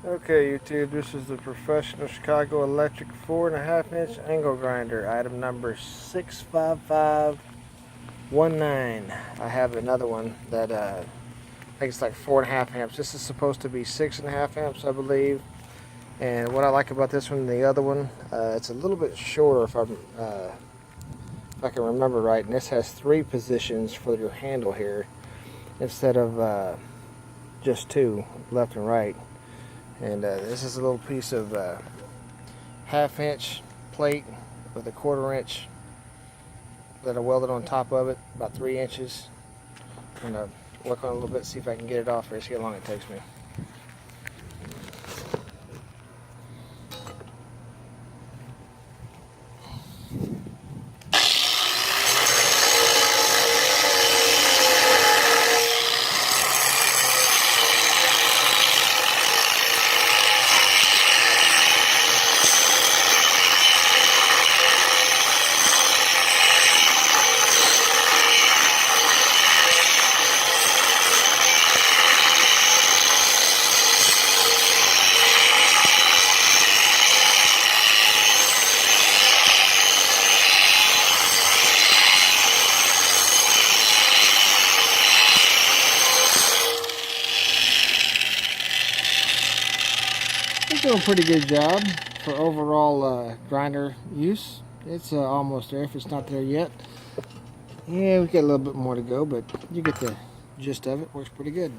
Okay, YouTube, this is the Professional Chicago Electric 4.5-inch angle grinder, item number 65519. I have another one that I think it's like 4.5 amps. This is supposed to be 6.5 amps, I believe. And what I like about this one and the other one, it's a little bit shorter if I can remember right. And this has 3 positions for your handle here instead of just 2, left and right. And this is a little piece of 1/2-inch plate with a 1/4 inch that I welded on top of it, about 3 inches. I'm going to work on it a little bit, see if I can get it off here, see how long it takes me. It's doing a pretty good job for overall grinder use. It's almost there if it's not there yet. Yeah, we got a little bit more to go, but you get the gist of it. Works pretty good.